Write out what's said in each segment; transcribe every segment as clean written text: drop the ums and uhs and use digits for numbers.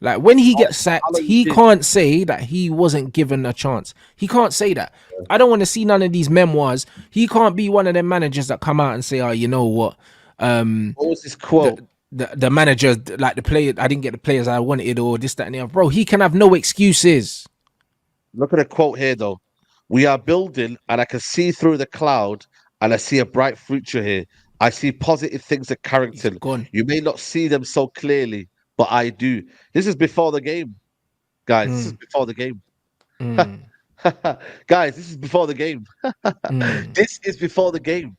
Like when he gets How sacked, long you he did? can't say that he wasn't given a chance. He can't say that. I don't want to see none of these memoirs. He can't be one of them managers that come out and say, "Oh, you know what? What was this quote? The manager, like the player, I didn't get the players I wanted, or this, that, and the other." Bro, he can have no excuses. Look at the quote here, though. We are building, and I can see through the cloud, and I see a bright future here. I see positive things at He's Carrington. gone. You may not see them so clearly, but I do. This is before the game, guys. This is Mm, before the game. mm, Guys, this is before the game. mm. This is before the game.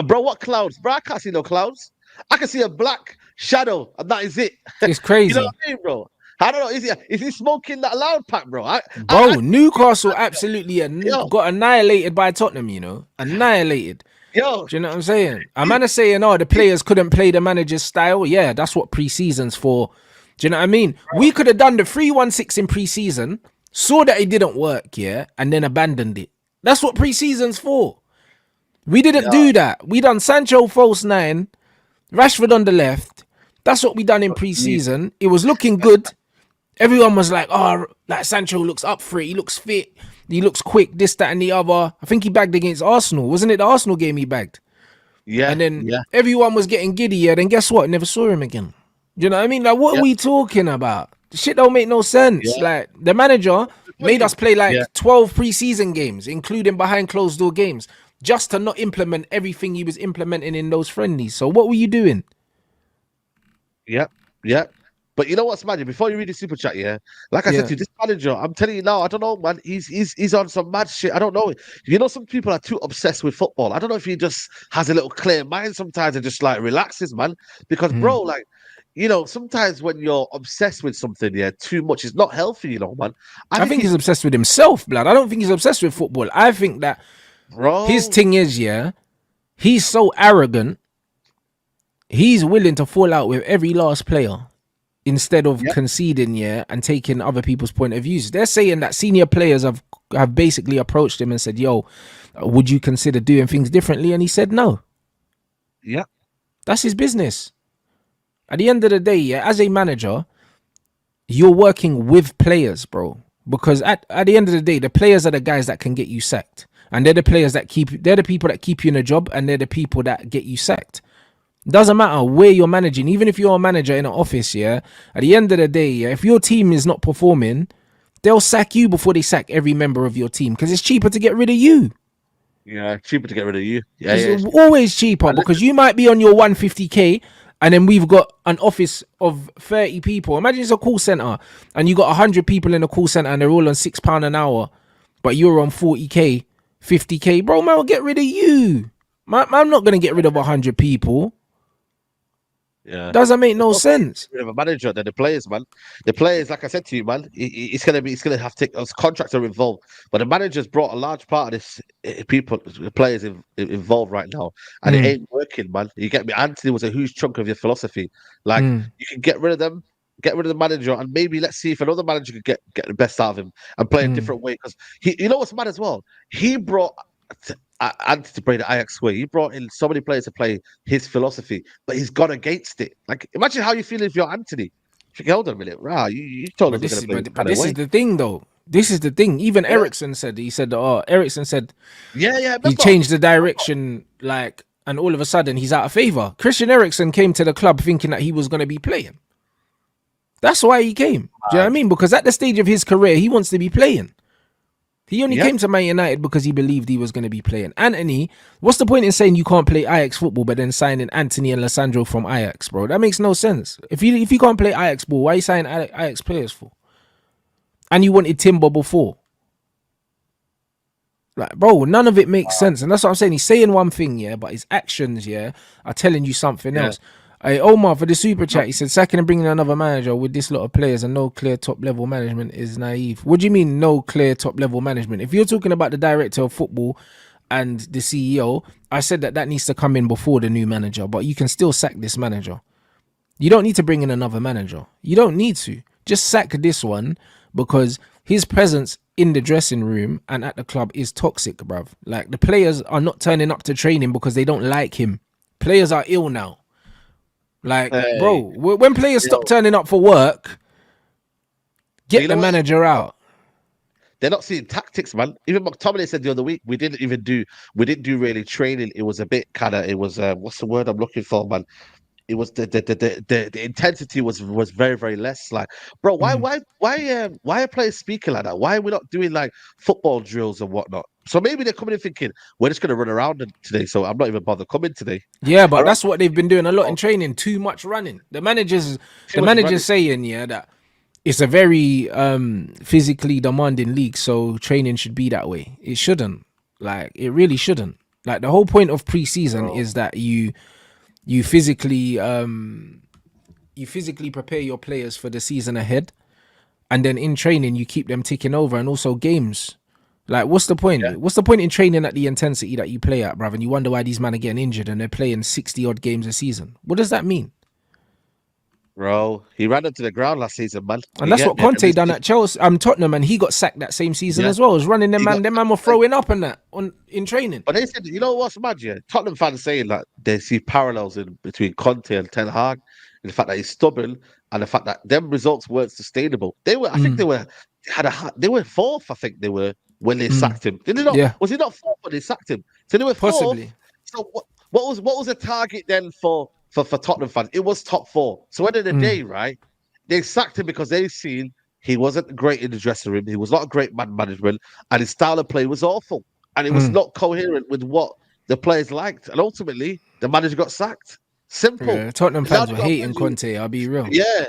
Bro, what clouds? Bro, I can't see no clouds. I can see a black shadow, and that is it. It's You know crazy. what I mean, bro? I don't know. Is he smoking that loud pack, bro? I Bro, Newcastle absolutely yo, got annihilated by Tottenham, you know? Annihilated. yo, Do you know what I'm saying? A man is saying, oh, the players couldn't play the manager's style. Yeah, that's what pre-season's for. Do you know what I mean? We could have done the 3-1-6 in pre-season, saw that it didn't work, yeah, and then abandoned it. That's what pre-season's for. We didn't yeah, do that. We done Sancho false 9, Rashford on the left. That's what we done in jeez. pre-season. It was looking good. Everyone was like, oh, like Sancho looks up for it. He looks fit. He looks quick, this, that, and the other. I think he bagged against Arsenal. Wasn't it the Arsenal game he bagged? Yeah, And then yeah, everyone was getting giddy. Yeah, then guess what? Never saw him again. Do you know what I mean? Like, what are yeah, we talking about? The shit don't make no sense. yeah. Like, the manager made us play Yeah, like 12 preseason games, including behind closed door games, just to not implement everything he was implementing in those friendlies. So what were you doing? yeah, yeah. But you know what's magic? Before you read the super chat, yeah, like I said Yeah. to you, this manager, I'm telling you now, I don't know, man. He's on some mad shit. I don't know. You know, some people are too obsessed with football. I don't know if he just has a little clear mind sometimes and just like relaxes, man. Because Mm. bro, like, you know, sometimes when you're obsessed with something, yeah, too much is not healthy, you know, man. I I think think he's he's obsessed with himself, blood. I don't think he's obsessed with football. I think that his bro. thing is, yeah, he's so arrogant, he's willing to fall out with every last player instead of Yeah, conceding, yeah, and taking other people's point of views. They're saying that senior players have basically approached him and said, "Yo, would you consider doing things differently?" And he said, "No." yeah, That's his business. At the end of the day, yeah, as a manager, you're working with players, bro. Because at the end of the day, the players are the guys that can get you sacked. And they're the players that they're the people that keep you in a job, and they're the people that get you sacked. Doesn't matter where you're managing, even if you're a manager in an office, yeah. At the end of the day, yeah, if your team is not performing, they'll sack you before they sack every member of your team because it's cheaper to get rid of you. yeah. Cheaper to get rid of you. Yeah, It's yeah. always cheaper And because you might be on your 150k and then we've got an office of 30 people. Imagine it's a call center and you got 100 people in a call center and they're all on £6 an hour, but you're on 40k, 50k. Bro, man, I'll get rid of you. I'm not going to get rid of 100 people. yeah. Doesn't make no Okay, sense. of a manager than the players, man. The players, like I said to you, man, it's gonna have to take us contracts are involved, but the manager's brought a large part of this the players involved right now, and it Mm, ain't working, man. You get me? Anthony was a huge chunk of your philosophy. Like mm, you can get rid of them, get rid of the manager, and maybe let's see if another manager could get the best out of him and play a mm, different way. Because you know what's mad as well? He brought. Anthony to play the Ajax way. He brought in so many players to play his philosophy, but he's gone against it. Like, imagine how you feel if you're Anthony. Hold on a minute, rah, you told us But we're this going is to play but, this but kind of this is way. the thing though. This is the thing. Even Yeah, Ericsson said Ericsson said yeah. he Remember, changed the direction, like, and all of a sudden he's out of favor. Christian Eriksen came to the club thinking that he was going to be playing. That's why he came. Do you know what I mean? Because at the stage of his career, he wants to be playing. He only yeah, came to Man United because he believed he was going to be playing. Anthony, what's the point in saying you can't play Ajax football, but then signing Anthony and Lissandro from Ajax, bro? That makes no sense. If you can't play Ajax ball, why are you signing Ajax players for? And you wanted Timber before. Like, bro, none of it makes sense. And that's what I'm saying. He's saying one thing, yeah, but his actions, yeah, are telling you something yeah. else. Hey, Omar, for the super chat, he said, sacking and bringing another manager with this lot of players and no clear top level management is naive. What do you mean, no clear top level management? If you're talking about the director of football and the CEO, I said that needs to come in before the new manager, but you can still sack this manager. You don't need to bring in another manager. You don't need to. Just sack this one because his presence in the dressing room and at the club is toxic, bruv. Like, the players are not turning up to training because they don't like him. Players are ill now. Like, bro, Hey, when players stop yo, turning up for work, But Get you the know what? manager out. They're not seeing tactics, man. Even McTominay said the other week, we didn't do really training. It was a bit kind of, it was, what's the word I'm looking for, man? It was the intensity was very, very less. Like, bro, Mm. why are players speaking like that? Why are we not doing like football drills and whatnot? So maybe they're coming in thinking we're just gonna run around today, so I'm not even bother coming today. Yeah, but I that's what they've been doing a lot in reckon training. Too much running. too The much manager's running. saying, yeah, that it's a very physically demanding league, so training should be that way. It shouldn't. Like it really shouldn't. Like the whole point of preseason Bro. is that you physically you physically prepare your players for the season ahead, and then in training you keep them ticking over, and also games. Like, what's the Yeah, point? What's the point in training at the intensity that you play at, bruv? And you wonder why these men are getting injured and they're playing 60 odd games a season. What does that mean? bro. He ran into the ground last season, man. And You that's get what me? And Conte done at Chelsea, Tottenham, and he got sacked that same season yeah, as well. He was running them he man. got Them man were throwing up and that on in training. But they said, you know what's mad, yeah? Tottenham fans saying that they see parallels in between Conte and Ten Hag, and the fact that he's stubborn, and the fact that them results weren't sustainable. I think Mm, they were fourth. I think they were when they mm, sacked him. Did they not? yeah, Was he not fourth when they sacked him? So they were fourth. possibly. So what was the target then for Tottenham fans? It was top four. So end of the Mm, day, right? They sacked him because they seen he wasn't great in the dressing room. He was not a great man management, and his style of play was awful, and it was mm. not coherent with what the players liked. And ultimately, the manager got sacked. Simple. Yeah, Tottenham Now fans they were got a hating manager. Conte. I'll be real. Yeah,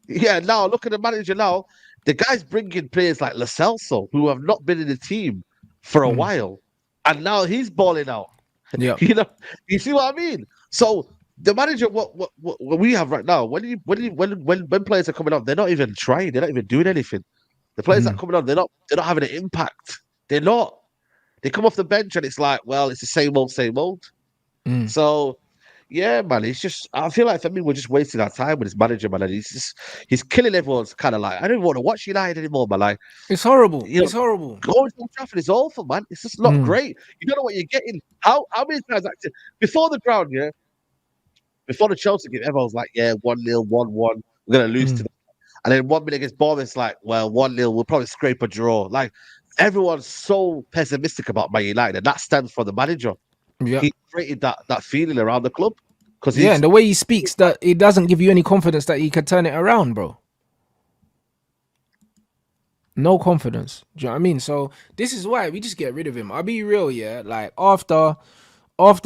yeah. Now look at the manager now. The guy's bringing players like Lo Celso, who have not been in the team for a Mm, while, and now he's balling out. yeah. You know, you see what I mean? So the manager, what we have right now, when players are coming on, they're not even trying, they're not even doing anything. The players that are Mm, coming on, they're not having an impact. They're not. They come off the bench and it's like, well, it's the same old, same old. mm. So yeah, man, it's just I feel like for me, we're just wasting our time with his manager, man. And he's killing everyone's kind of like I don't even want to watch United anymore, man. Like, It's horrible. you know, It's horrible. going to Old Trafford is awful, man. It's just not Mm, great. You don't know what you're getting. How many times actually before the ground, yeah, before the Chelsea game, everyone was like, yeah, 1-0, 1-1, we're gonna lose to mm. them. And then 1 minute against Bournemouth, it's like, well, 1-0, we'll probably scrape a draw. Like everyone's so pessimistic about Man United, and that stems from the manager. Yeah. He created that feeling around the club because Yeah, he's and the way he speaks, that it doesn't give you any confidence that he could turn it around, bro. No confidence. Do you know what I mean? So this is why we just get rid of him. I'll be real, yeah. Like after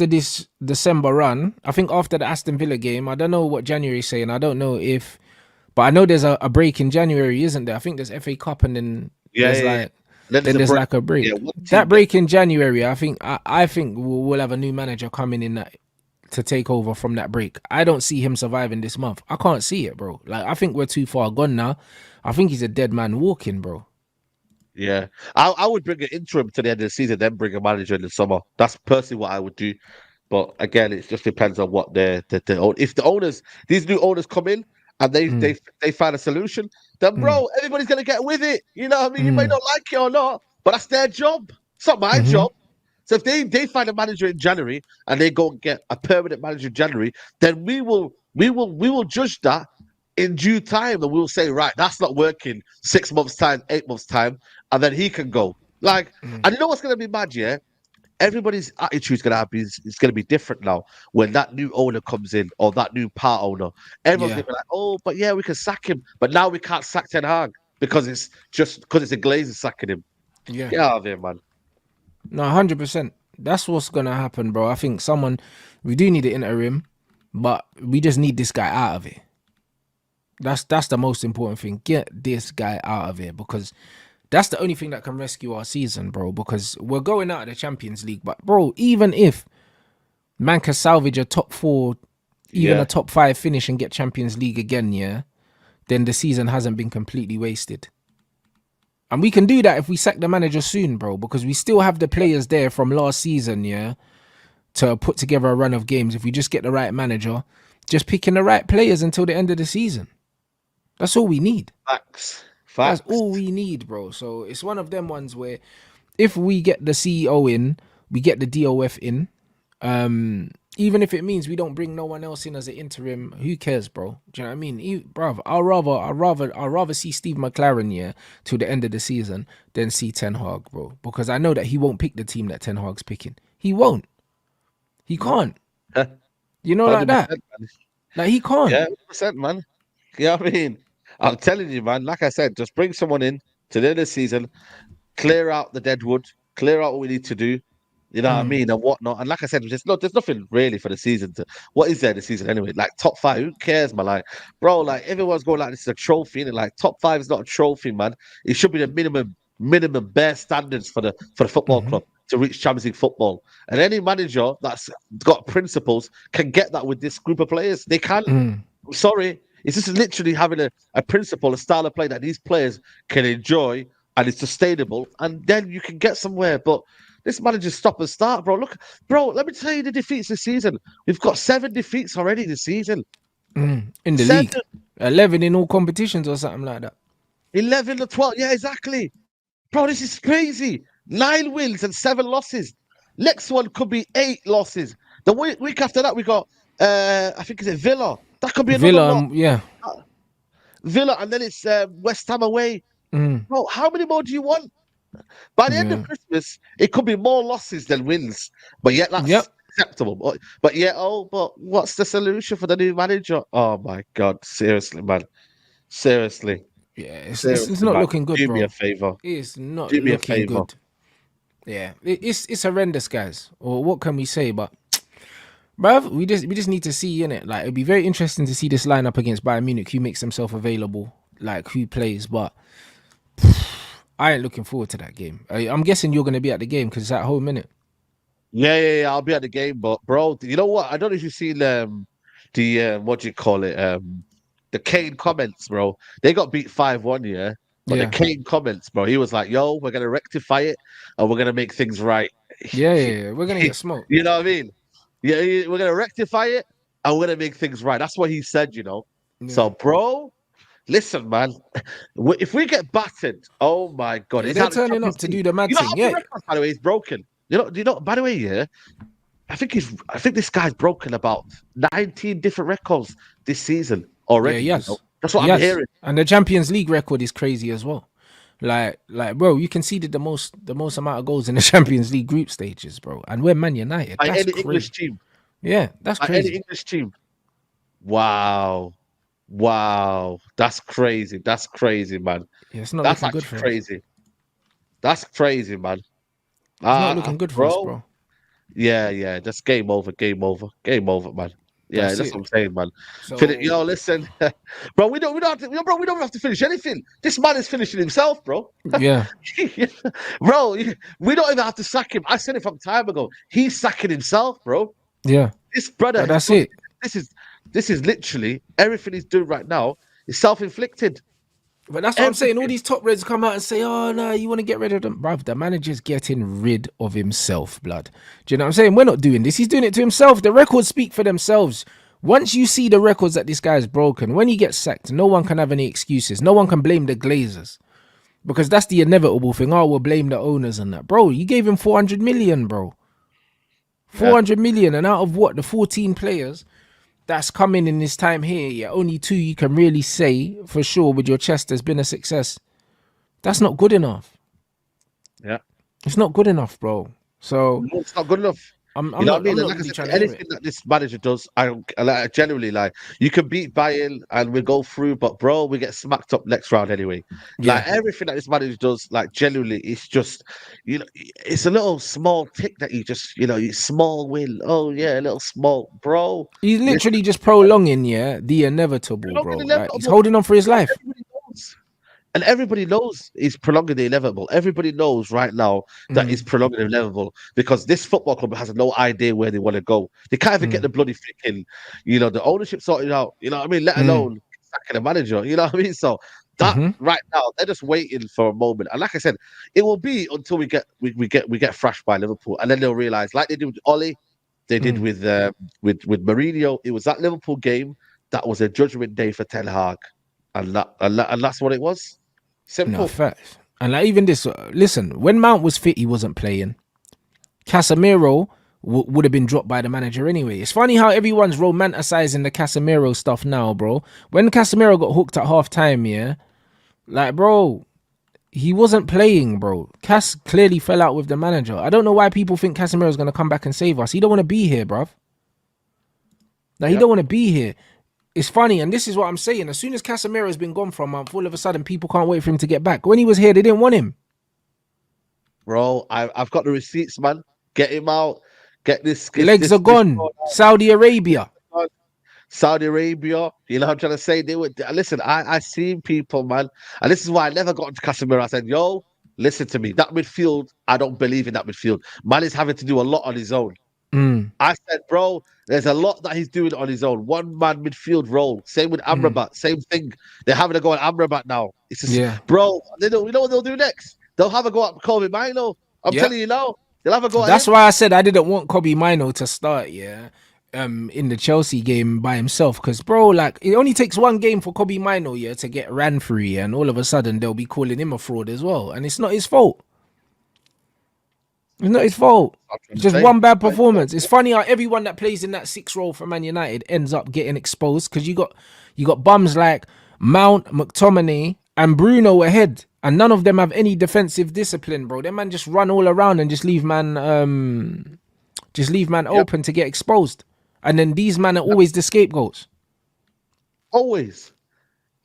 this December run, I think after the Aston Villa game, I don't know what January's saying. I don't know if, but I know there's a break in January, isn't there? I think there's FA Cup, and then yeah, there's yeah, yeah. like Then there's then a there's break. like a Yeah, break. one That team gets break in January, I think we'll have a new manager coming in that to take over from that break. I don't see him surviving this month. I can't see it, bro. Like I think we're too far gone now. I think he's a dead man walking, bro. yeah. I would bring an interim to the end of the season, then bring a manager in the summer. That's personally what I would do. But again, it just depends on what if the owners, these new owners come in and they Mm, they they find a solution, then mm, bro, everybody's gonna get with it. You know what I mean? You may mm, not like it or not, but that's their job. It's not my mm-hmm. job. So if they find a manager in January and they go and get a permanent manager in January, then we will judge that in due time and we'll say, right, that's not working 6 months time, 8 months time, and then he can go. Like, Mm. and you know what's gonna be mad, yeah? Everybody's attitude is gonna be different now when that new owner comes in or that new part owner. Everyone's Yeah, gonna be like, oh, but yeah, we can sack him, but now we can't sack Ten Hag because it's a Glazer sacking him. yeah. Get out of here, man. No, 100%. That's what's gonna happen, bro. I think we do need an interim, but we just need this guy out of it. That's the most important thing. Get this guy out of here because that's the only thing that can rescue our season, bro. Because we're going out of the Champions League, but bro, even if man can salvage a top four, even a Yeah, top five finish and get Champions League again, yeah, then the season hasn't been completely wasted. And we can do that if we sack the manager soon, bro, because we still have the yeah, players there from last season, yeah, to put together a run of games. If we just get the right manager, just picking the right players until the end of the season. That's all we need. facts, That's facts. all we need, bro. So it's one of them ones where if we get the CEO in, we get the DOF in, Even if it means we don't bring no one else in as an interim, who cares, bro? Do you know what I mean? Bruv, I'd rather see Steve McLaren, yeah, till the end of the season than see Ten Hag, bro. Because I know that he won't pick the team that Ten Hag's picking. He won't. He No. can't. You know, like that. 100%, man. Like he can't. Yeah, 100%, man. You know what I mean? I'm telling you, man. Like I said, just bring someone in to the end of the season, clear out the dead wood, clear out what we need to do. You know what I Mm, mean, and whatnot. And like I said, there's nothing really for the season. What is there this season anyway? Like top five, who cares, man? Like, bro, like everyone's going like this is a trophy, and like top five is not a trophy, man. It should be the minimum bare standards for the football hmm club to reach Champions League football. And any manager that's got principles can get that with this group of players. They can. mm, I'm sorry. It's just literally having a principle, a style of play that these players can enjoy and it's sustainable, and then you can get somewhere. But this manager's stop and start, bro. Look, bro, let me tell you the defeats this season. We've got 7 defeats already this season. in the league. 7, 11 in all competitions or something like that. 11 or 12. Yeah, exactly. Bro, this is crazy. 9 wins and 7 losses. Next one could be 8 losses. The week after that, we got, I think, is it Villa? That could be another Villa, lot. yeah. Villa, and then it's West Ham away. Mm, Bro, how many more do you want? By the end of yeah. Christmas, it could be more losses than wins. But yet Yep. that's acceptable. But yet, but what's the solution for the new manager? Oh my God, seriously, man. Seriously. Yeah, it's Seriously, not man. looking good, Do me a bro. favor. It's not Do me a looking favor. good. Yeah, it's horrendous, guys. Or what can we say? But bruv, we just need to see in it. Like it'd be very interesting to see this lineup against Bayern Munich, who makes himself available, like who plays. But I ain't looking forward to that game. I'm guessing you're gonna be at the game because it's at home, innit? Yeah. I'll be at the game, but bro, you know what? I don't know if you've seen the what do you call it? The Kane comments, bro. They got beat 5-1, yeah. But the Yeah, Kane comments, bro, he was like, "Yo, we're gonna rectify it, and we're gonna make things right." yeah. We're gonna get smoked. You know what I mean? Yeah, we're gonna rectify it, and we're gonna make things right. That's what he said, you know. Yeah, So, bro, listen, man. If we get battered, oh my God, yeah. it's They're out of the turning up Champions to League. do the mad You know thing. how many Yeah, records, by the way, he's broken. By the way, yeah. I think this guy's broken about 19 different records this season yeah. already. You know, Yes, that's what I'm yes. hearing. And the Champions League record is crazy as well. Bro, you conceded the most amount of goals in the Champions League group stages, bro. And we're Man United. By That's any crazy. English team, Yeah, that's by any crazy. English team. Wow, wow, that's crazy. That's crazy, man. Yeah, it's not That's looking good actually for us. crazy. That's crazy, man. It's not looking good for us, Bro. bro. Yeah. Just game over, man. Yeah, That's that's it. what I'm saying, man. So Yo, listen, bro. Bro. We don't have to finish anything. This man is finishing himself, bro. yeah, Bro, we don't even have to sack him. I said it from time ago. He's sacking himself, bro. yeah. This brother But has that's done. it. This is this is literally everything he's doing right now is self-inflicted. But that's what I'm saying. All Everything. these top reds come out and say, "Oh no, you want to get rid of them, bruv." The manager's getting rid of himself, blood. Do you know what I'm saying? We're not doing this. He's doing it to himself. The records speak for themselves. Once you see the records that this guy's broken, when he gets sacked, no one can have any excuses. No one can blame the Glazers because that's the inevitable thing. Oh, we'll blame the owners and that, bro. You gave him 400 million, bro. Yeah. 400 million, and out of what the 14 players that's coming in this time here, yeah, only 2 you can really say for sure with your chest has been a success. That's not good enough. Yeah. It's not good enough, bro. So No, it's not good enough. I'm You know what I not mean? I'm And not like I really said, trying to hear anything it. that this manager does, I genuinely like. You can beat Bayern and we go through, but bro, we get smacked up next round anyway. Yeah. Like everything that this manager does, like genuinely, it's just, it's a little small tick that you small win. Oh yeah, a little small, bro. He's Listen, literally just prolonging, yeah, the inevitable, bro. prolonging the Like he's inevitable. holding on for his life. Everybody knows. And everybody knows he's prolonging the inevitable. Everybody knows right now that he's Mm, prolonging the inevitable because this football club has no idea where they want to go. They can't even get mm, the bloody freaking, the ownership sorted out. You know what I mean? Let mm, alone sacking a manager. You know what I mean? So that mm-hmm. right now they're just waiting for a moment. And like I said, it will be until we get thrashed by Liverpool, and then they'll realize, like they did with Ollie, they did Mm. with Mourinho. It was that Liverpool game that was a judgment day for Ten Hag, and that's what it was. No, Simple. facts. And like even this, listen, when Mount was fit, he wasn't playing. Casemiro would have been dropped by the manager anyway. It's funny how everyone's romanticizing the Casemiro stuff now, bro. When Casemiro got hooked at half time, yeah, like, bro, he wasn't playing, bro. Cas clearly fell out with the manager. I don't know why people think Casemiro's going to come back and save us. He don't want to be here, bruv. Like, he don't want to be here. It's funny, and this is what I'm saying. As soon as Casemiro's been gone for a month, all of a sudden, people can't wait for him to get back. When he was here, they didn't want him. Bro, I've got the receipts, man. Get him out. Get this. Legs are gone. Saudi Arabia. Saudi Arabia, you know what I'm trying to say? They would listen. I seen people, man, and this is why I never got into Casemiro. I said, yo, listen to me. That midfield, I don't believe in that midfield. Man is having to do a lot on his own. I said, bro, there's a lot that he's doing on his own. One man midfield role. Same with Amrabat. Same thing. They're having to go on Amrabat now. It's just, bro, they don't. You know what they'll do next? They'll have a go at Kobe Mino. I'm telling you now. They'll have a go. That's why I said I didn't want Kobe Mino to start. Yeah. In the Chelsea game by himself, because bro, like, it only takes one game for Kobe Mino, yeah, to get ran through, yeah, and all of a sudden they'll be calling him a fraud as well, and it's not his fault. It's not his fault. It's just one bad performance. It's funny how everyone that plays in that 6 role for Man United ends up getting exposed, because you got bums like Mount, McTominay, and Bruno ahead, and none of them have any defensive discipline, bro. Them man just run all around and just leave man open to get exposed. And then these men are always the scapegoats. Always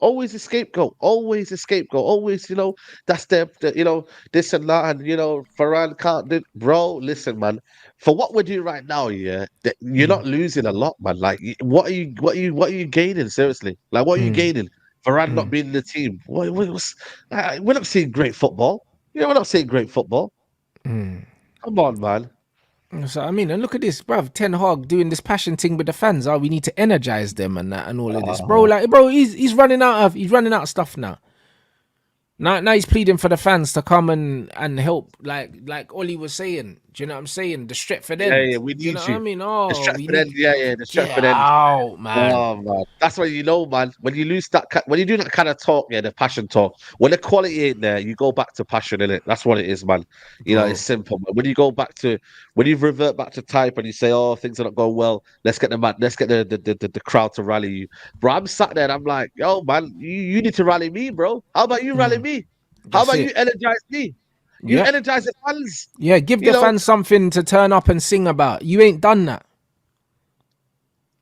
a scapegoat. Always a scapegoat. Always, you know, that's you know, this and that, and you know, Varane can't do. Bro, listen, man. For what we're doing right now, yeah, you're not losing a lot, man. Like, what are you gaining? Seriously, like, what are you gaining? Varane not being in the team. We're not seeing great football. You know, we're not seeing great football. Come on, man. So I mean, and look at this, bruv. Ten Hag doing this passion thing with the fans. We need to energize them and that and all of this, bro. Like, bro, he's running out of stuff now. Now he's pleading for the fans to come and help, like Ollie was saying. Do you know what I'm saying? The Stretford end. Yeah, we need you. Know what I mean? The Stretford end. Yeah, the Stretford end. Oh man. Oh man, that's when you know, man. When you lose that, when you do that kind of talk, yeah, the passion talk. When the quality ain't there, you go back to passion, innit? That's what it is, man. You know, it's simple. Man. When you revert back to type and you say, "Oh, things are not going well," let's get the crowd to rally you, bro. I'm sat there and I'm like, "Yo, man, you need to rally me, bro. How about you rally me? How about you energize me?" You energize the fans. Yeah, give the fans something to turn up and sing about. You ain't done that.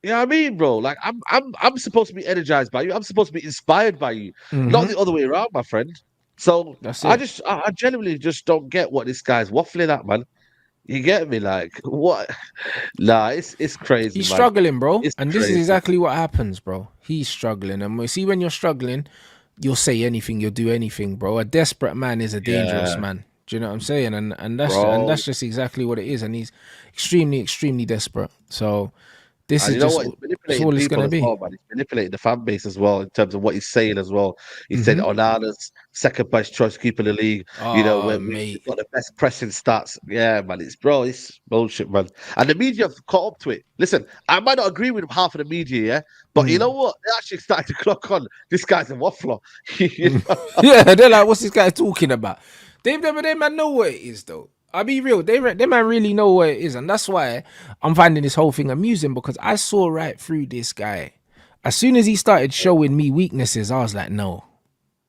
You know what I mean, bro? Like, I'm supposed to be energized by you. I'm supposed to be inspired by you, not the other way around, my friend. So I genuinely just don't get what this guy's waffling at, man. You get me? Like, what? Nah, it's crazy. He's struggling, bro. And this is exactly what happens, bro. He's struggling, and we see when you're struggling, you'll say anything, you'll do anything, bro. A desperate man is a dangerous man. Do you know what I'm saying? And that's just exactly what it is. And he's extremely, extremely desperate. So this is just all it's going to be. Well, he's manipulating the fan base as well in terms of what he's saying as well. He said Onana's second best choice keeper in the league. You know, we've got the best pressing stats. Yeah, man, it's bullshit, man. And the media have caught up to it. Listen, I might not agree with half of the media, yeah, but you know what? They actually started to clock on. This guy's a waffler. You know? Yeah, they're like, what's this guy talking about? They man know what it is, though. I'll be real. They man really know what it is, and that's why I'm finding this whole thing amusing, because I saw right through this guy. As soon as he started showing me weaknesses, I was like, no,